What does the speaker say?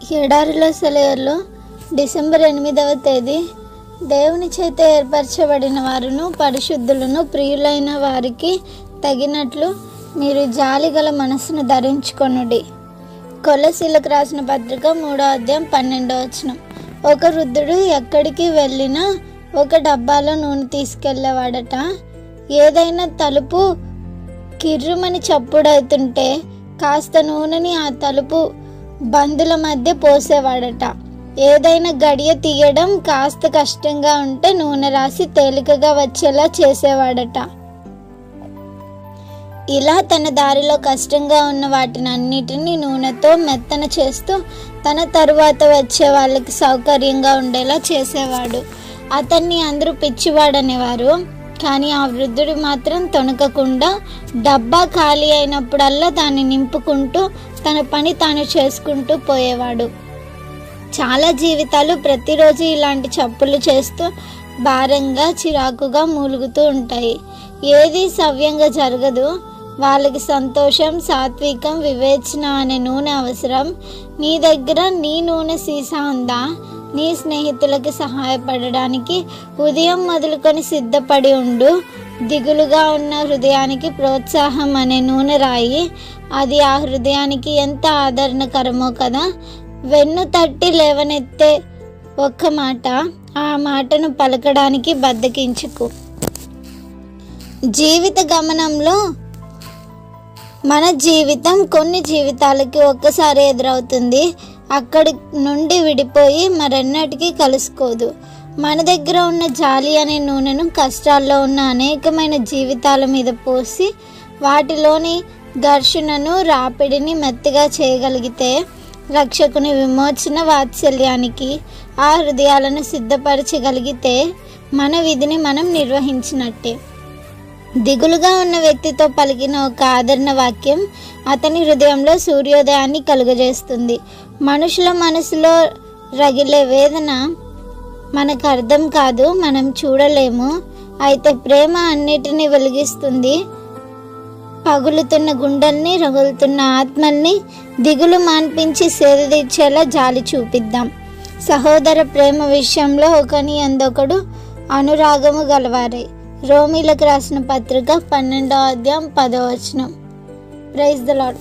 ఎడారిలో సెలయర్లో డిసెంబర్ 8వ తేదీ దేవుని చేత ఏర్పరచబడిన వారును పరిశుద్ధులను ప్రియులైన వారికి తగినట్లు మీరు జాలిగల మనసును ధరించుకొనుడి. కొలసీలకు రాసిన పత్రిక 3వ అధ్యాయం 12వ వచనం. ఒక వృద్ధుడు ఎక్కడికి వెళ్ళినా ఒక డబ్బాలో నూనె తీసుకెళ్ళేవాడట. ఏదైనా తలుపు కిర్రుమని చప్పుడవుతుంటే కాస్త నూనెని ఆ తలుపు బందుల మధ్య పోసేవాడట. ఏదైనా గడియ తీయడం కాస్త కష్టంగా ఉంటే నూనె రాసి తేలికగా వచ్చేలా చేసేవాడట. ఇలా తన దారిలో కష్టంగా ఉన్న వాటిని అన్నిటినీ నూనెతో మెత్తన చేస్తూ తన తరువాత వచ్చే వాళ్ళకి సౌకర్యంగా ఉండేలా చేసేవాడు. అతన్ని అందరూ పిచ్చివాడనేవారు. కానీ ఆ వృద్ధుడు మాత్రం తొణకకుండా డబ్బా ఖాళీ అయినప్పుడల్లా దాన్ని నింపుకుంటూ తన పని తాను చేసుకుంటూ పోయేవాడు. చాలా జీవితాలు ప్రతిరోజు ఇలాంటి చప్పులు చేస్తూ భారంగా చిరాకుగా మూలుగుతూ ఉంటాయి. ఏది సవ్యంగా జరగదు. వాళ్ళకి సంతోషం, సాత్వికం, వివేచన అనే నూనె అవసరం. నీ దగ్గర నీ నూనె సీసా ఉందా? నీ స్నేహితులకి సహాయపడడానికి ఉదయం మొదలుకొని సిద్ధపడి ఉండు. దిగులుగా ఉన్న హృదయానికి ప్రోత్సాహం అనే నూనె రాయి. అది ఆ హృదయానికి ఎంత ఆదరణకరమో కదా. వెన్ను తట్టి లేవనెత్తే ఒక్క మాట, ఆ మాటను పలకడానికి బద్దకించుకు. జీవిత గమనంలో మన జీవితం కొన్ని జీవితాలకి ఒక్కసారి ఎదురవుతుంది. అక్కడి నుండి విడిపోయి మరెన్నటికీ కలుసుకోదు. మన దగ్గర ఉన్న జాలి అనే నూనెను కష్టాల్లో ఉన్న అనేకమైన జీవితాల మీద పోసి వాటిలోని ఘర్షణను, రాపిడిని మెత్తగా చేయగలిగితే రక్షకుని విమోచన వాత్సల్యానికి ఆ హృదయాలను సిద్ధపరచగలిగితే మన విధిని మనం నిర్వహించినట్టే. దిగులుగా ఉన్న వ్యక్తితో పలికిన ఒక ఆదరణ వాక్యం అతని హృదయంలో సూర్యోదయాన్ని కలుగజేస్తుంది. మనుషుల మనసులో రగిలే వేదన మనకు అర్థం కాదు, మనం చూడలేము. అయితే ప్రేమ అన్నిటినీ వెలిగిస్తుంది. పగులుతున్న గుండెల్ని, రగులుతున్న ఆత్మల్ని దిగులు మాన్పించి సేదతీర్చేలా జాలి చూపిద్దాం. సహోదర ప్రేమ విషయంలో ఒకని అందొకడు అనురాగము గలవారే. రోమీలకు రాసిన పత్రిక 12వ అధ్యాయం 10వ వచనం. Praise the lord.